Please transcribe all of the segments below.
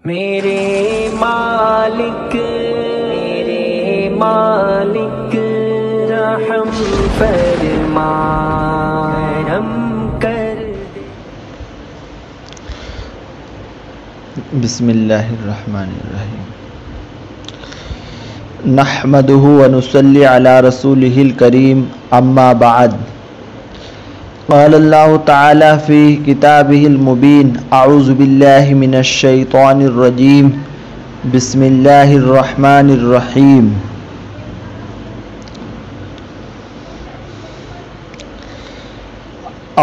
میرے مالک رحم فرما رحم کر دے۔ بسم اللہ الرحمن الرحیم۔ نحمده ونصلی علی رسولہ الکریم، اما بعد۔ قال اللہ تعالی فی کتابہ المبین، اعوذ باللہ من الشیطان الرجیم، بسم اللہ الرحمن الرحیم۔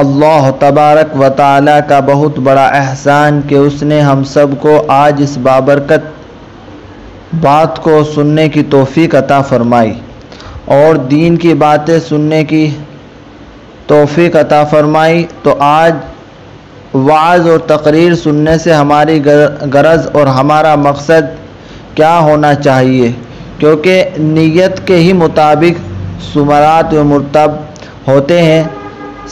اللہ تبارک و تعالی کا بہت بڑا احسان کہ اس نے ہم سب کو آج اس بابرکت بات کو سننے کی توفیق عطا فرمائی اور دین کی باتیں سننے کی توفیق عطا فرمائی۔ تو آج وعظ اور تقریر سننے سے ہماری غرض اور ہمارا مقصد کیا ہونا چاہیے، کیونکہ نیت کے ہی مطابق ثمرات و مرتب ہوتے ہیں۔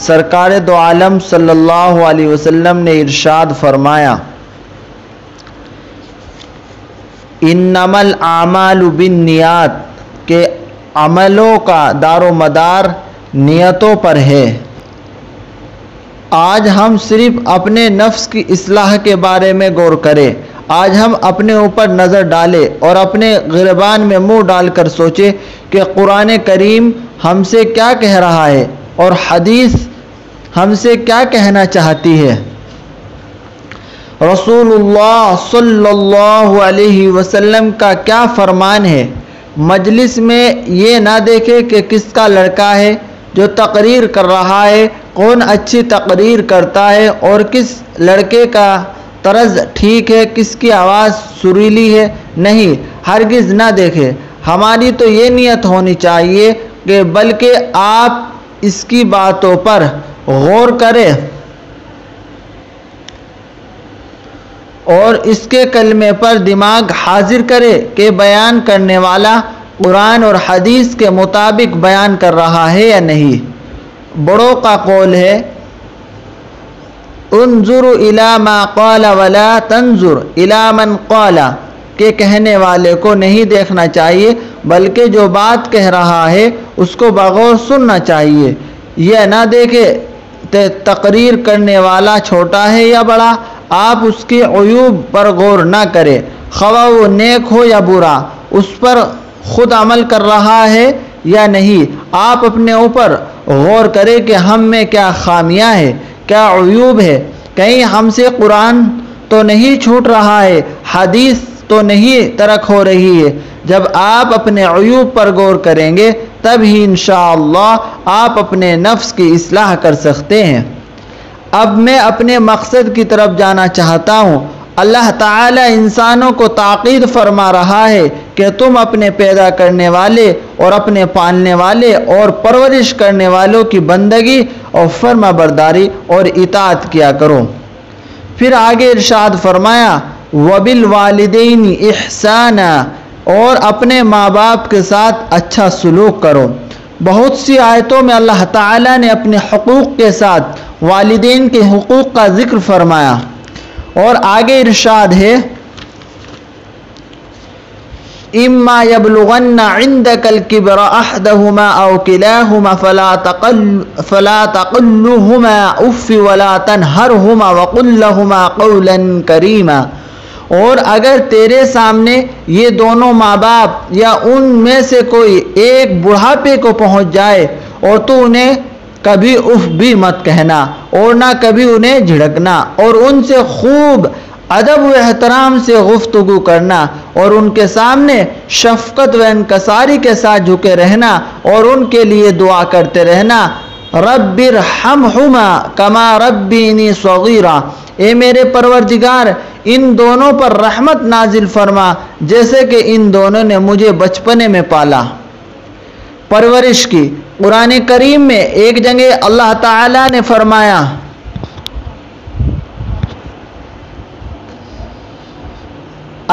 سرکار دو عالم صلی اللہ علیہ وسلم نے ارشاد فرمایا، انما الاعمال بالنیات، کہ عملوں کا دار و مدار نیتوں پر ہے۔ آج ہم صرف اپنے نفس کی اصلاح کے بارے میں غور کریں۔ آج ہم اپنے اوپر نظر ڈالیں اور اپنے گریبان میں منہ ڈال کر سوچیں کہ قرآن کریم ہم سے کیا کہہ رہا ہے اور حدیث ہم سے کیا کہنا چاہتی ہے۔ رسول اللہ صلی اللہ علیہ وسلم کا کیا فرمان ہے۔ مجلس میں یہ نہ دیکھے کہ کس کا لڑکا ہے جو تقریر کر رہا ہے، کون اچھی تقریر کرتا ہے اور کس لڑکے کا طرز ٹھیک ہے، کس کی آواز سریلی ہے۔ نہیں، ہرگز نہ دیکھے۔ ہماری تو یہ نیت ہونی چاہیے کہ بلکہ آپ اس کی باتوں پر غور کریں اور اس کے کلمے پر دماغ حاضر کرے کہ بیان کرنے والا قرآن اور حدیث کے مطابق بیان کر رہا ہے یا نہیں۔ بڑوں کا قول ہے، انظر الی ما قال ولا تنظر الی من قال، کہ کہنے والے کو نہیں دیکھنا چاہیے بلکہ جو بات کہہ رہا ہے اس کو بغور سننا چاہیے۔ یہ نہ دیکھے تقریر کرنے والا چھوٹا ہے یا بڑا، آپ اس کے عیوب پر غور نہ کریں، خواہ وہ نیک ہو یا برا، اس پر خود عمل کر رہا ہے یا نہیں۔ آپ اپنے اوپر غور کریں کہ ہم میں کیا خامیاں ہیں، کیا عیوب ہے، کہیں ہم سے قرآن تو نہیں چھوٹ رہا ہے، حدیث تو نہیں ترک ہو رہی ہے۔ جب آپ اپنے عیوب پر غور کریں گے تب ہی انشاءاللہ آپ اپنے نفس کی اصلاح کر سکتے ہیں۔ اب میں اپنے مقصد کی طرف جانا چاہتا ہوں۔ اللہ تعالی انسانوں کو تاکید فرما رہا ہے کہ تم اپنے پیدا کرنے والے اور اپنے پالنے والے اور پرورش کرنے والوں کی بندگی اور فرما برداری اور اطاعت کیا کرو۔ پھر آگے ارشاد فرمایا، وَبِالْوَالِدَيْنِ إِحْسَانًا، اور اپنے ماں باپ کے ساتھ اچھا سلوک کرو۔ بہت سی آیتوں میں اللہ تعالیٰ نے اپنے حقوق کے ساتھ والدین کے حقوق کا ذکر فرمایا اور آگے ارشاد ہے، اِمَّا يَبْلُغَنَّ عِنْدَكَ الْكِبْرَ أَحَدُهُمَا أَوْ كِلَاهُمَا فَلَا تَقُل لَّهُمَا أُفٍّ وَلَا تَنْهَرْهُمَا وَقُل لَّهُمَا قَوْلًا كَرِيمًا، اور اگر تیرے سامنے یہ دونوں ماں باپ یا ان میں سے کوئی ایک بڑھاپے کو پہنچ جائے اور تو انہیں کبھی اف بھی مت کہنا اور نہ کبھی انہیں جھڑکنا، اور ان سے خوب ادب و احترام سے گفتگو کرنا اور ان کے سامنے شفقت و انکساری کے ساتھ جھکے رہنا اور ان کے لیے دعا کرتے رہنا۔ رب ارحمہما کما ربینی صغیرا، اے میرے پروردگار ان دونوں پر رحمت نازل فرما جیسے کہ ان دونوں نے مجھے بچپنے میں پالا۔ پرورش کی قرآن کریم میں ایک جگہ اللہ تعالیٰ نے فرمایا،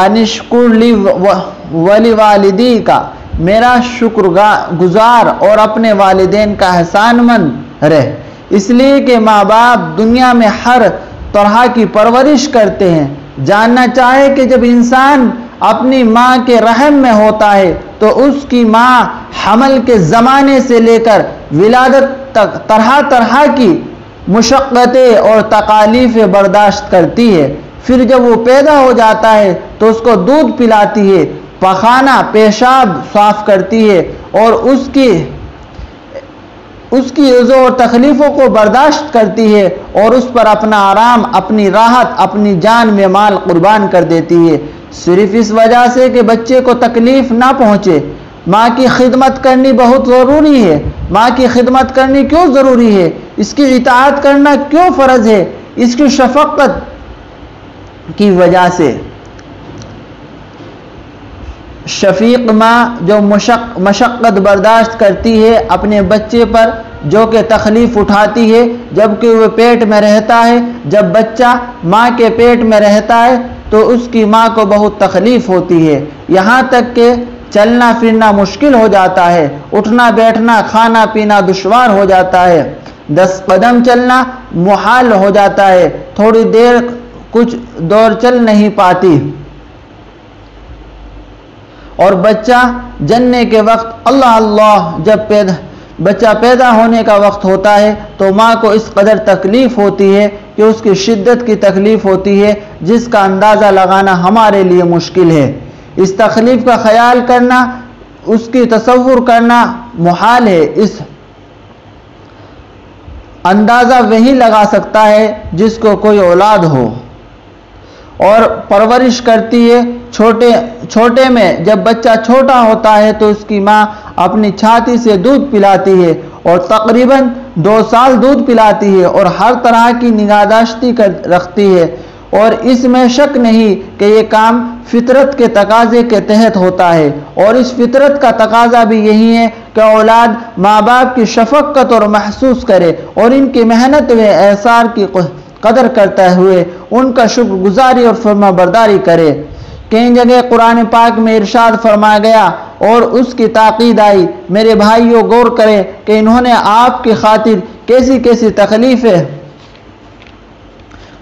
انشکر لی ولی کا، میرا شکر گزار اور اپنے والدین کا احسان مند رہ۔ اس لیے کہ ماں باپ دنیا میں ہر طرح کی پرورش کرتے ہیں، جاننا چاہے کہ جب انسان اپنی ماں کے رحم میں ہوتا ہے تو اس کی ماں حمل کے زمانے سے لے کر ولادت تک طرح طرح کی مشقتیں اور تکالیفیں برداشت کرتی ہے. پھر جب وہ پیدا ہو جاتا ہے تو اس کو دودھ پلاتی ہے، پخانہ پیشاب صاف کرتی ہے اور اس کی عزو اور تکلیفوں کو برداشت کرتی ہے اور اس پر اپنا آرام، اپنی راحت، اپنی جان میں مال قربان کر دیتی ہے، صرف اس وجہ سے کہ بچے کو تکلیف نہ پہنچے. ماں کی خدمت کرنی بہت ضروری ہے. ماں کی خدمت کرنی کیوں ضروری ہے؟ اس کی اطاعت کرنا کیوں فرض ہے؟ اس کی شفقت کی وجہ سے. شفیق ماں جو مشقت برداشت کرتی ہے اپنے بچے پر، جو کہ تکلیف اٹھاتی ہے جبکہ وہ پیٹ میں رہتا ہے. جب بچہ ماں کے پیٹ میں رہتا ہے تو اس کی ماں کو بہت تکلیف ہوتی ہے، یہاں تک کہ چلنا پھرنا مشکل ہو جاتا ہے، اٹھنا بیٹھنا کھانا پینا دشوار ہو جاتا ہے، 10 قدم چلنا محال ہو جاتا ہے، تھوڑی دیر کچھ دور چل نہیں پاتی. اور بچہ جننے کے وقت اللہ اللہ، جب بچہ پیدا ہونے کا وقت ہوتا ہے تو ماں کو اس قدر تکلیف ہوتی ہے کہ اس کی شدت کی تکلیف ہوتی ہے جس کا اندازہ لگانا ہمارے لیے مشکل ہے. اس تکلیف کا خیال کرنا، اس کی تصور کرنا محال ہے. اس اندازہ وہی لگا سکتا ہے جس کو کوئی اولاد ہو اور پرورش کرتی ہے. چھوٹے میں جب بچہ چھوٹا ہوتا ہے تو اس کی ماں اپنی چھاتی سے دودھ پلاتی ہے اور تقریباً 2 سال دودھ پلاتی ہے اور ہر طرح کی نگہداشتی رکھتی ہے. اور اس میں شک نہیں کہ یہ کام فطرت کے تقاضے کے تحت ہوتا ہے، اور اس فطرت کا تقاضا بھی یہی ہے کہ اولاد ماں باپ کی شفقت اور محسوس کرے اور ان کی محنت و احسان کی قدر کرتے ہوئے ان کا شکر گزاری اور فرما برداری کرے. کئی جگہ قرآن پاک میں ارشاد فرمایا گیا اور اس کی تاکید آئی، میرے بھائیوں غور کریں کہ انہوں نے آپ کی خاطر کیسی کیسی تکلیفیں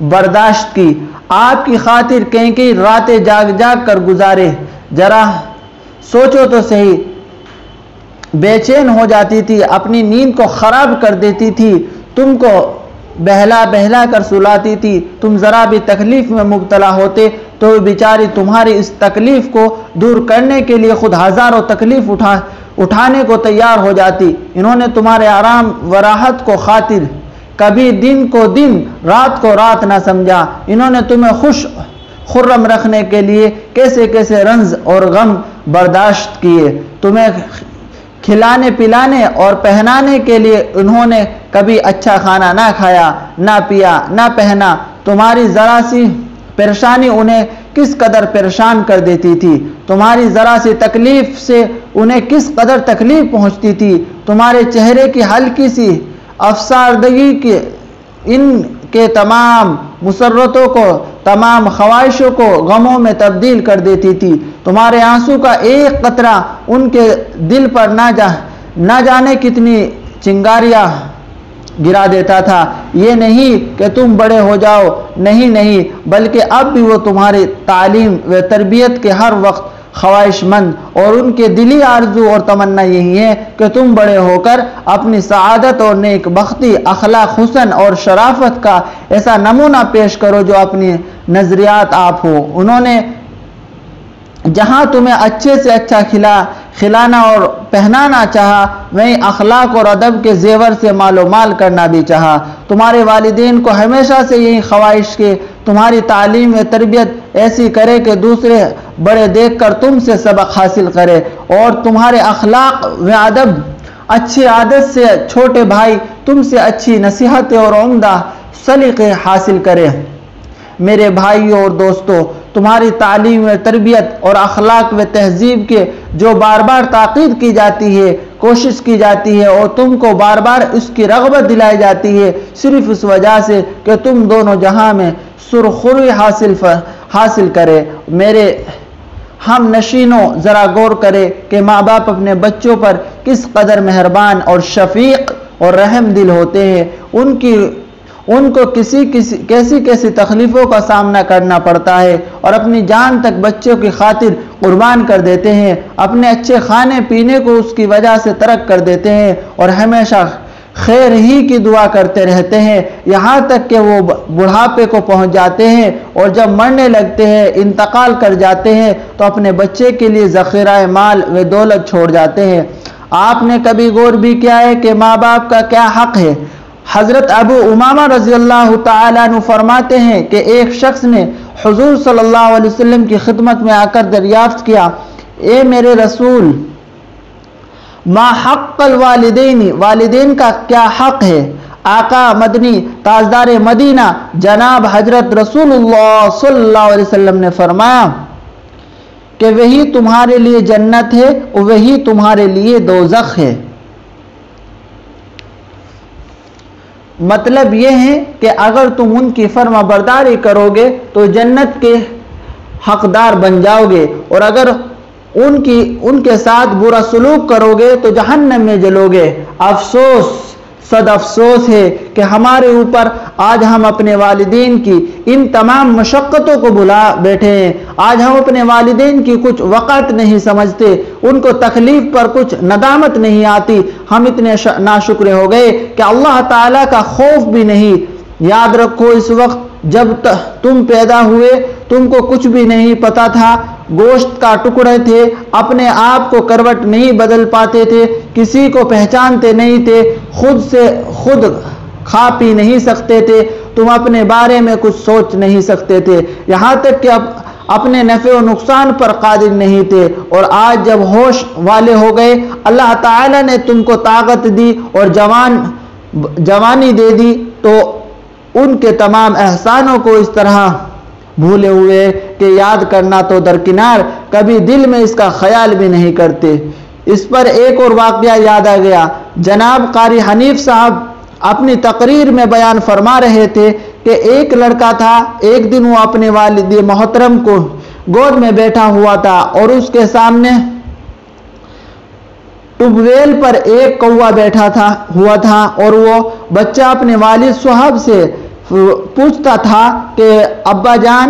برداشت کی، آپ کی خاطر کئی راتیں جاگ کر گزارے. ذرا سوچو تو صحیح، بے چین ہو جاتی تھی، اپنی نیند کو خراب کر دیتی تھی، تم کو بہلا کر سلاتی تھی. تم ذرا بھی تکلیف میں مبتلا ہوتے تو بیچاری تمہاری اس تکلیف کو دور کرنے کے لیے خود ہزاروں تکلیف اٹھانے کو تیار ہو جاتی. انہوں نے تمہارے آرام و راحت کو خاطر کبھی دن کو دن رات کو رات نہ سمجھا. انہوں نے تمہیں خوش خرم رکھنے کے لیے کیسے کیسے رنج اور غم برداشت کیے. تمہیں کھلانے پلانے اور پہنانے کے لیے انہوں نے کبھی اچھا کھانا نہ کھایا، نہ پیا، نہ پہنا. تمہاری ذرا سی پریشانی انہیں کس قدر پریشان کر دیتی تھی، تمہاری ذرا سی تکلیف سے انہیں کس قدر تکلیف پہنچتی تھی. تمہارے چہرے کی ہلکی سی افسردگی کے ان کے تمام مسرتوں کو، تمام خواہشوں کو غموں میں تبدیل کر دیتی تھی. تمہارے آنسو کا ایک قطرہ ان کے دل پر نہ جانے کتنی چنگاریاں گرا دیتا تھا. یہ نہیں کہ تم بڑے ہو جاؤ، نہیں، بلکہ اب بھی وہ تمہاری تعلیم و تربیت کے ہر وقت خواہش مند اور ان کے دلی آرزو اور تمنا یہی ہے کہ تم بڑے ہو کر اپنی سعادت اور نیک بختی، اخلاق، حسن اور شرافت کا ایسا نمونہ پیش کرو جو اپنی نظریات آپ ہو. انہوں نے جہاں تمہیں اچھے سے اچھا کھلانا اور پہنانا چاہا، وہیں اخلاق اور ادب کے زیور سے مال و مال کرنا بھی چاہا. تمہارے والدین کو ہمیشہ سے یہی خواہش کہ تمہاری تعلیم و تربیت ایسی کرے کہ دوسرے بڑے دیکھ کر تم سے سبق حاصل کرے اور تمہارے اخلاق و ادب اچھی عادت سے چھوٹے بھائی تم سے اچھی نصیحتیں اور عمدہ سلیقے حاصل کرے. میرے بھائیوں اور دوستوں، تمہاری تعلیم و تربیت اور اخلاق و تہذیب کے جو بار بار تاکید کی جاتی ہے، کوشش کی جاتی ہے اور تم کو بار بار اس کی رغبت دلائی جاتی ہے، صرف اس وجہ سے کہ تم دونوں جہاں میں سرخروئی حاصل کرے. میرے ہم نشینوں ذرا غور کرے کہ ماں باپ اپنے بچوں پر کس قدر مہربان اور شفیق اور رحم دل ہوتے ہیں. ان کو کیسی تکلیفوں کا سامنا کرنا پڑتا ہے اور اپنی جان تک بچوں کی خاطر قربان کر دیتے ہیں، اپنے اچھے کھانے پینے کو اس کی وجہ سے ترک کر دیتے ہیں اور ہمیشہ خیر ہی کی دعا کرتے رہتے ہیں، یہاں تک کہ وہ بڑھاپے کو پہنچ جاتے ہیں اور جب مرنے لگتے ہیں، انتقال کر جاتے ہیں تو اپنے بچے کے لیے ذخیرہ مال و دولت چھوڑ جاتے ہیں۔ آپ نے کبھی غور بھی کیا ہے کہ ماں باپ کا کیا حق ہے؟ حضرت ابو امامہ رضی اللہ تعالیٰ عنہ فرماتے ہیں کہ ایک شخص نے حضور صلی اللہ علیہ وسلم کی خدمت میں آ کر دریافت کیا، اے میرے رسول، ما حق الوالدین، والدین کا کیا حق ہے؟ آقا مدنی تاجدار مدینہ جناب حضرت رسول اللہ صلی اللہ علیہ وسلم نے فرمایا کہ وہی تمہارے لیے جنت ہے اور وہی تمہارے لیے دوزخ ہے۔ مطلب یہ ہے کہ اگر تم ان کی فرما برداری کرو گے تو جنت کے حقدار بن جاؤ گے، اور اگر ان کے ساتھ برا سلوک کرو گے تو جہنم میں جلو گے۔ افسوس، صد افسوس ہے کہ ہمارے اوپر آج ہم اپنے والدین کی ان تمام مشقتوں کو بھلا بیٹھے ہیں۔ آج ہم اپنے والدین کی کچھ وقت نہیں سمجھتے، ان کو تکلیف پر کچھ ندامت نہیں آتی۔ ہم اتنے ناشکر ہو گئے کہ اللہ تعالیٰ کا خوف بھی نہیں۔ یاد رکھو، اس وقت جب تم پیدا ہوئے تم کو کچھ بھی نہیں پتا تھا، گوشت کا ٹکڑے تھے، اپنے آپ کو کروٹ نہیں بدل پاتے تھے، کسی کو پہچانتے نہیں تھے، خود سے خود کھا پی نہیں سکتے تھے، تم اپنے بارے میں کچھ سوچ نہیں سکتے تھے، یہاں تک کہ اپنے نفع و نقصان پر قادر نہیں تھے، اور آج جب ہوش والے ہو گئے، اللہ تعالیٰ نے تم کو طاقت دی اور جوانی دے دی، تو ان کے تمام احسانوں کو اس طرح بھولے ہوئے کہ یاد کرنا تو درکنار، کبھی دل میں اس کا خیال بھی نہیں کرتے۔ اس پر ایک اور واقعہ یاد آ گیا۔ جناب قاری حنیف صاحب اپنی تقریر میں بیان فرما رہے تھے کہ ایک لڑکا تھا، ایک دن وہ اپنے والد محترم کو گود میں بیٹھا ہوا تھا اور اس کے سامنے ٹیوب ویل پر ایک کوا بیٹھا ہوا تھا، اور وہ بچہ اپنے والد صاحب سے پوچھتا تھا کہ ابا جان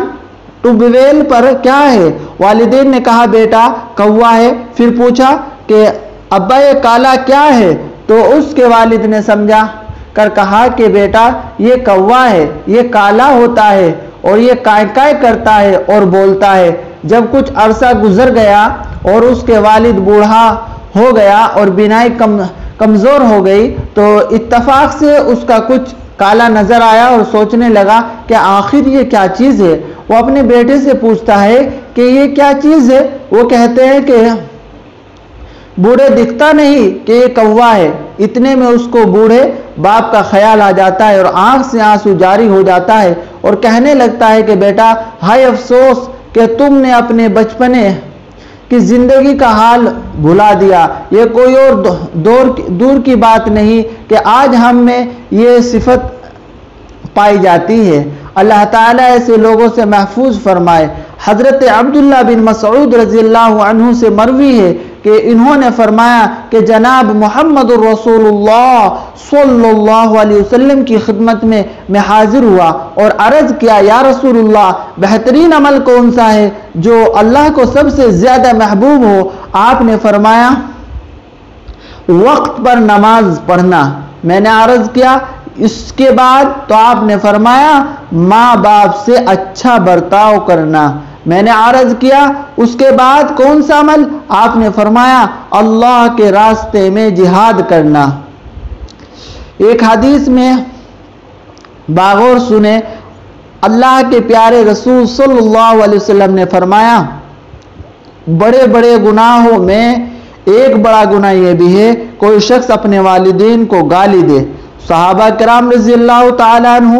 ٹیوب ویل پر کیا ہے؟ والدین نے کہا بیٹا کوا ہے۔ پھر پوچھا کہ ابا یہ کالا کیا ہے؟ تو اس کے والد نے سمجھا کر کہا کہ بیٹا یہ کوا ہے، یہ کالا ہوتا ہے اور یہ کائے کائے کرتا ہے اور بولتا ہے۔ جب کچھ عرصہ گزر گیا اور اس کے والد بوڑھا ہو گیا اور بینائی کمزور ہو گئی، تو اتفاق سے اس کا کچھ کالا نظر آیا اور سوچنے لگا کہ آخر یہ کیا چیز ہے۔ وہ اپنے بیٹے سے پوچھتا ہے کہ یہ کیا چیز ہے؟ وہ کہتے ہیں کہ بوڑھے دکھتا نہیں کہ یہ کوا ہے۔ اتنے میں اس کو بوڑھے باپ کا خیال آ جاتا ہے اور آنکھ سے آنسو جاری ہو جاتا ہے اور کہنے لگتا ہے کہ بیٹا ہائے افسوس کہ تم نے اپنے بچپنے کی زندگی کا حال بھلا دیا۔ یہ کوئی اور دور کی بات نہیں کہ آج ہم میں یہ صفت پائی جاتی ہے۔ اللہ تعالیٰ ایسے لوگوں سے محفوظ فرمائے۔ حضرت عبداللہ بن مسعود رضی اللہ عنہ سے مروی ہے کہ انہوں نے فرمایا کہ جناب محمد رسول اللہ صلی اللہ علیہ وسلم کی خدمت میں حاضر ہوا اور عرض کیا یا رسول اللہ بہترین عمل کون سا ہے جو اللہ کو سب سے زیادہ محبوب ہو؟ آپ نے فرمایا وقت پر نماز پڑھنا۔ میں نے عرض کیا اس کے بعد؟ تو آپ نے فرمایا ماں باپ سے اچھا برتاؤ کرنا۔ میں نے عرض کیا اس کے بعد کون سا عمل؟ آپ نے فرمایا اللہ کے راستے میں جہاد کرنا۔ ایک حدیث میں باغور سنے، اللہ کے پیارے رسول صلی اللہ علیہ وسلم نے فرمایا بڑے بڑے گناہوں میں ایک بڑا گناہ یہ بھی ہے کوئی شخص اپنے والدین کو گالی دے۔ صحابہ کرام رضی اللہ تعالیٰ عنہ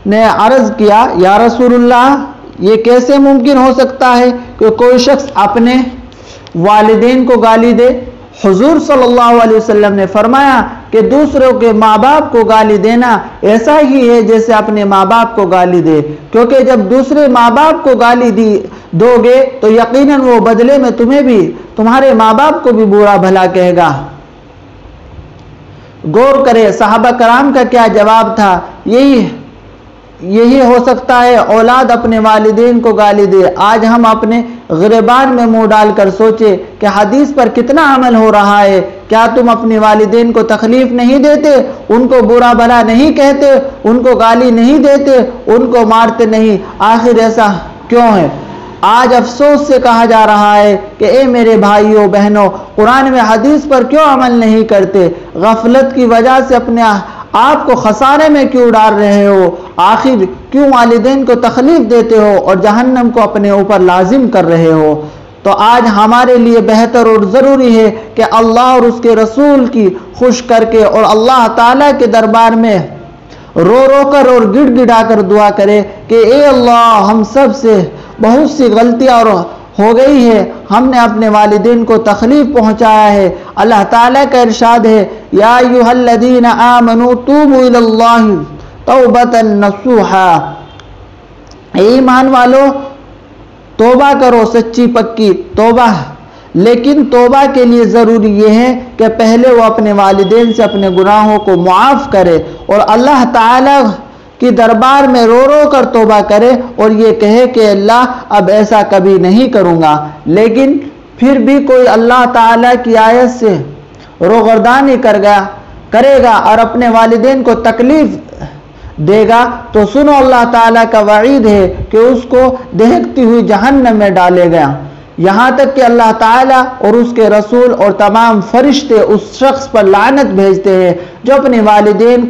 نے عرض کیا یا رسول اللہ یہ کیسے ممکن ہو سکتا ہے کہ کوئی شخص اپنے والدین کو گالی دے؟ حضور صلی اللہ علیہ وسلم نے فرمایا کہ دوسروں کے ماں باپ کو گالی دینا ایسا ہی ہے جیسے اپنے ماں باپ کو گالی دے، کیونکہ جب دوسرے ماں باپ کو گالی دو گے تو یقیناً وہ بدلے میں تمہیں بھی تمہارے ماں باپ کو بھی برا بھلا کہے گا۔ غور کرے صحابہ کرام کا کیا جواب تھا یہی ہو سکتا ہے اولاد اپنے والدین کو گالی دے۔ آج ہم اپنے غریبان میں منہ ڈال کر سوچے کہ حدیث پر کتنا عمل ہو رہا ہے۔ کیا تم اپنے والدین کو تکلیف نہیں دیتے، ان کو برا بھلا نہیں کہتے، ان کو گالی نہیں دیتے، ان کو مارتے نہیں؟ آخر ایسا کیوں ہے؟ آج افسوس سے کہا جا رہا ہے کہ اے میرے بھائیوں بہنوں، قرآن میں حدیث پر کیوں عمل نہیں کرتے؟ غفلت کی وجہ سے اپنے آپ کو خسارے میں کیوں ڈال رہے ہو؟ آخر کیوں والدین کو تکلیف دیتے ہو اور جہنم کو اپنے اوپر لازم کر رہے ہو؟ تو آج ہمارے لیے بہتر اور ضروری ہے کہ اللہ اور اس کے رسول کی خوش کر کے اور اللہ تعالیٰ کے دربار میں رو رو کر اور گڑ گڑا کر دعا کرے کہ اے اللہ، ہم سب سے بہت سی غلطیاں اور ہو گئی ہے، ہم نے اپنے والدین کو تکلیف پہنچایا ہے۔ اللہ تعالیٰ کا ارشاد ہے، یا ایھا الذین آمنوا توبوا الی اللہ توبۃ نصوحا، اے ایمان والو توبہ کرو، سچی پکی توبہ۔ لیکن توبہ کے لیے ضروری یہ ہے کہ پہلے وہ اپنے والدین سے اپنے گناہوں کو معاف کرے اور اللہ تعالیٰ کی دربار میں رو رو کر توبہ کرے اور یہ کہے کہ اللہ اب ایسا کبھی نہیں کروں گا۔ لیکن پھر بھی کوئی اللہ تعالیٰ کی آیت سے روگردانی کرے گا اور اپنے والدین کو تکلیف دے گا تو سنو، اللہ تعالیٰ کا وعید ہے کہ اس کو دہکتی ہوئی جہنم میں ڈالے گا، یہاں تک کہ اللہ تعالیٰ اور اس کے رسول اور تمام فرشتے اس شخص پر لعنت بھیجتے ہیں جو اپنے والدین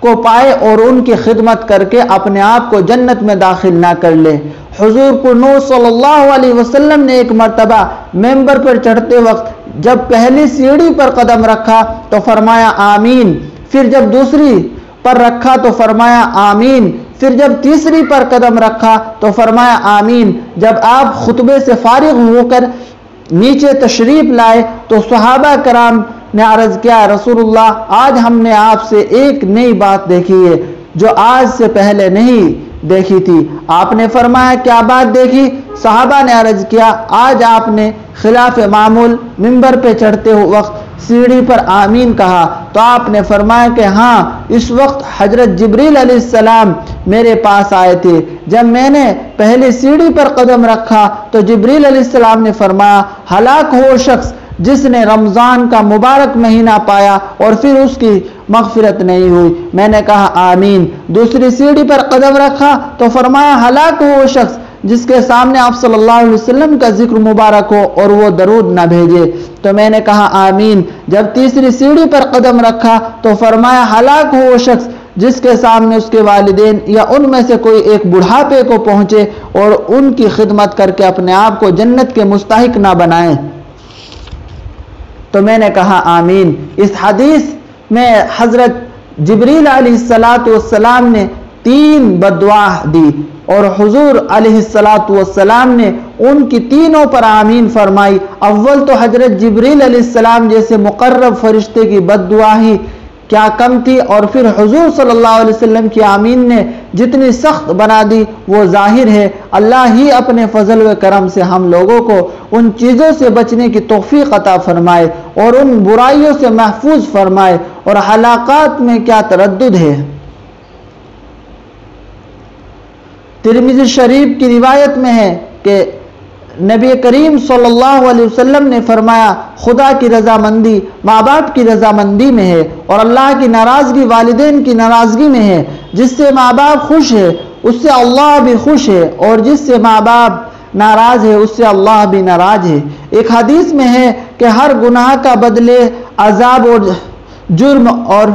کو پائے اور ان کی خدمت کر کے اپنے آپ کو جنت میں داخل نہ کر لے۔ حضور پر نور صلی اللہ علیہ وسلم نے ایک مرتبہ ممبر پر چڑھتے وقت جب پہلی سیڑھی پر قدم رکھا تو فرمایا آمین، پھر جب دوسری پر رکھا تو فرمایا آمین، پھر جب تیسری پر قدم رکھا تو فرمایا آمین۔ جب آپ خطبے سے فارغ ہو کر نیچے تشریف لائے تو صحابہ کرام نے عرض کیا، رسول اللہ آج ہم نے آپ سے ایک نئی بات دیکھی ہے جو آج سے پہلے نہیں دیکھی تھی۔ آپ نے فرمایا کیا بات دیکھی؟ صحابہ نے عرض کیا، آج آپ نے خلاف معمول ممبر پہ چڑھتے وقت سیڑھی پر آمین کہا۔ تو آپ نے فرمایا کہ ہاں، اس وقت حضرت جبریل علیہ السلام میرے پاس آئے تھے۔ جب میں نے پہلی سیڑھی پر قدم رکھا تو جبریل علیہ السلام نے فرمایا، ہلاک ہو شخص جس نے رمضان کا مبارک مہینہ پایا اور پھر اس کی مغفرت نہیں ہوئی۔ میں نے کہا آمین۔ دوسری سیڑھی پر قدم رکھا تو فرمایا، ہلاک ہو شخص جس کے سامنے آپ صلی اللہ علیہ وسلم کا ذکر مبارک ہو اور وہ درود نہ بھیجے۔ تو میں نے کہا آمین۔ جب تیسری سیڑھی پر قدم رکھا تو فرمایا، ہلاک ہو شخص جس کے سامنے اس کے والدین یا ان میں سے کوئی ایک بڑھاپے کو پہنچے اور ان کی خدمت کر کے اپنے آپ کو جنت کے مستحق نہ بنائے۔ تو میں نے کہا آمین۔ اس حدیث میں حضرت جبریل علیہ السلام نے 3 بددعا دی اور حضور علیہ السلام نے ان کی تینوں پر آمین فرمائی۔ اول تو حضرت جبریل علیہ السلام جیسے مقرب فرشتے کی بددعا ہی کیا کم تھی، اور پھر حضور صلی اللہ علیہ وسلم کی آمین نے جتنی سخت بنا دی وہ ظاہر ہے۔ اللہ ہی اپنے فضل و کرم سے ہم لوگوں کو ان چیزوں سے بچنے کی توفیق عطا فرمائے اور ان برائیوں سے محفوظ فرمائے، اور ہلاکات میں کیا تردد ہے۔ ترمذی شریف کی روایت میں ہے کہ نبی کریم صلی اللہ علیہ وسلم نے فرمایا، خدا کی رضامندی ماں باپ کی رضامندی میں ہے اور اللہ کی ناراضگی والدین کی ناراضگی میں ہے۔ جس سے ماں باپ خوش ہے اس سے اللہ بھی خوش ہے، اور جس سے ماں باپ ناراض ہے اس سے اللہ بھی ناراض ہے۔ ایک حدیث میں ہے کہ ہر گناہ کا بدلے عذاب اور جرم اور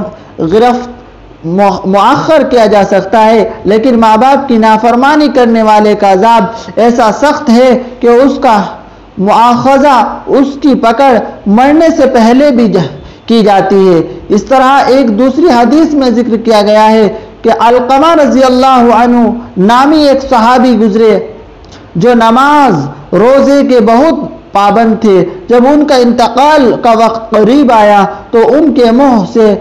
گرفت مؤخر کیا جا سکتا ہے، لیکن ماں باپ کی نافرمانی کرنے والے کا عذاب ایسا سخت ہے کہ اس کا مؤاخذہ، اس کی پکڑ مرنے سے پہلے بھی کی جاتی ہے۔ اس طرح ایک دوسری حدیث میں ذکر کیا گیا ہے کہ علقمہ رضی اللہ عنہ نامی ایک صحابی گزرے جو نماز روزے کے بہت پابند تھے۔ جب ان کا انتقال کا وقت قریب آیا تو ان کے منہ سے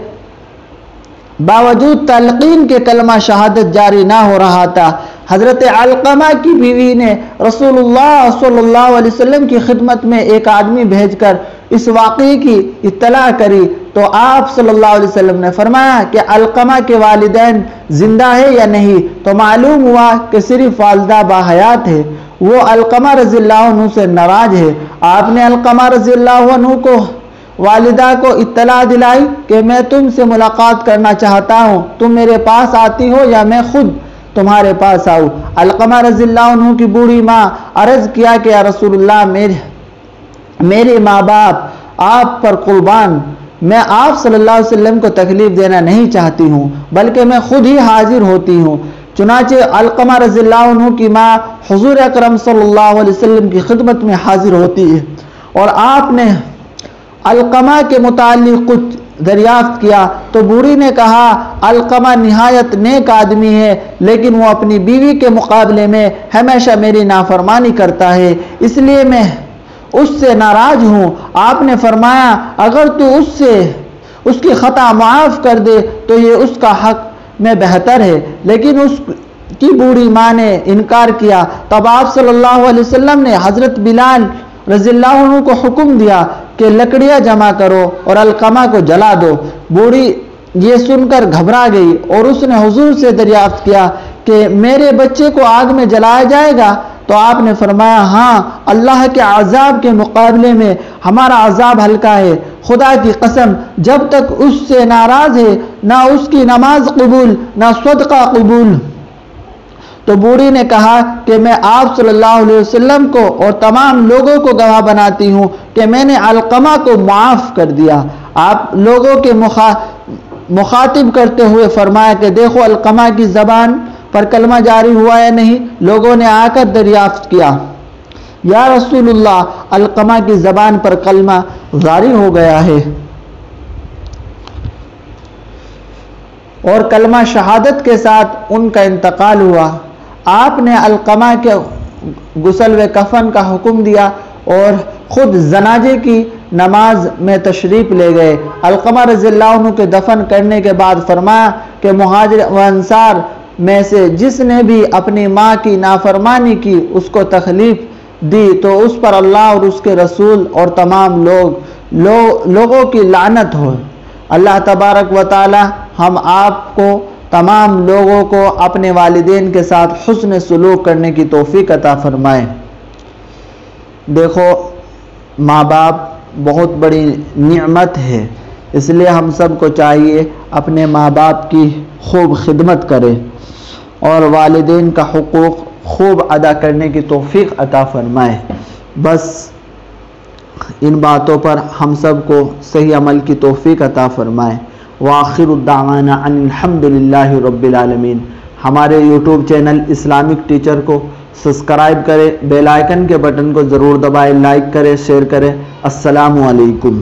باوجود تلقین کے کلمہ شہادت جاری نہ ہو رہا تھا۔ حضرت علقمہ کی بیوی نے رسول اللہ صلی اللہ علیہ وسلم کی خدمت میں ایک آدمی بھیج کر اس واقعے کی اطلاع کری تو آپ صلی اللہ علیہ وسلم نے فرمایا کہ علقمہ کے والدین زندہ ہے یا نہیں، تو معلوم ہوا کہ صرف والدہ باحیات ہے۔ وہ علقمہ رضی اللہ عنہ سے ناراض ہے۔ آپ نے علقمہ رضی اللہ عنہ کو والدہ کو اطلاع دلائی کہ میں تم سے ملاقات کرنا چاہتا ہوں، تم میرے پاس آتی ہو یا میں خود تمہارے پاس آؤں؟ علقمہ رضی اللہ عنہ کی بوڑھی ماں عرض کیا کہ یا رسول اللہ، میرے ماں باپ آپ پر قربان، میں آپ صلی اللہ علیہ وسلم کو تکلیف دینا نہیں چاہتی ہوں، بلکہ میں خود ہی حاضر ہوتی ہوں۔ چنانچہ علقمہ رضی اللہ عنہ کی ماں حضور اکرم صلی اللہ علیہ وسلم کی خدمت میں حاضر ہوتی ہے، اور آپ نے علقمہ کے متعلق کچھ دریافت کیا تو بوڑھی نے کہا علقمہ نہایت نیک آدمی ہے، لیکن وہ اپنی بیوی کے مقابلے میں ہمیشہ میری نافرمانی کرتا ہے، اس لیے میں اس سے ناراض ہوں۔ آپ نے فرمایا اگر تو اس کی خطا معاف کر دے تو یہ اس کا حق میں بہتر ہے، لیکن اس کی بوڑھی ماں نے انکار کیا۔ تب آپ صلی اللہ علیہ وسلم نے حضرت بلال رضی اللہ عنہ کو حکم دیا کہ لکڑیاں جمع کرو اور علقمہ کو جلا دو۔ بوڑھی یہ سن کر گھبرا گئی اور اس نے حضور سے دریافت کیا کہ میرے بچے کو آگ میں جلایا جائے گا؟ تو آپ نے فرمایا ہاں، اللہ کے عذاب کے مقابلے میں ہمارا عذاب ہلکا ہے۔ خدا کی قسم، جب تک اس سے ناراض ہے نہ اس کی نماز قبول نہ صدقہ قبول۔ تو بوڑھی نے کہا کہ میں آپ صلی اللہ علیہ وسلم کو اور تمام لوگوں کو گواہ بناتی ہوں کہ میں نے علقمہ کو معاف کر دیا۔ آپ لوگوں کے مخاطب کرتے ہوئے فرمایا کہ دیکھو علقمہ کی زبان پر کلمہ جاری ہوا یا نہیں؟ لوگوں نے آ کر دریافت کیا یا رسول اللہ، علقمہ کی زبان پر کلمہ جاری ہو گیا ہے اور کلمہ شہادت کے ساتھ ان کا انتقال ہوا۔ آپ نے علقمہ کے غسل و کفن کا حکم دیا اور خود جنازے کی نماز میں تشریف لے گئے۔ علقمہ رضی اللہ عنہ کے دفن کرنے کے بعد فرمایا کہ مہاجر و انصار میں سے جس نے بھی اپنی ماں کی نافرمانی کی، اس کو تکلیف دی، تو اس پر اللہ اور اس کے رسول اور تمام لوگوں کی لعنت ہو۔ اللہ تبارک و تعالی ہم آپ کو تمام لوگوں کو اپنے والدین کے ساتھ حسن سلوک کرنے کی توفیق عطا فرمائے۔ دیکھو، ماں باپ بہت بڑی نعمت ہے، اس لیے ہم سب کو چاہیے اپنے ماں باپ کی خوب خدمت کرے اور والدین کا حقوق خوب ادا کرنے کی توفیق عطا فرمائے۔ بس ان باتوں پر ہم سب کو صحیح عمل کی توفیق عطا فرمائے۔ وآخر الدعوانا ان الحمدللہ رب العالمین۔ ہمارے یوٹیوب چینل اسلامک ٹیچر کو سبسکرائب کریں، بیل آئیکن کے بٹن کو ضرور دبائیں، لائک کریں، شیئر کریں۔ السلام علیکم۔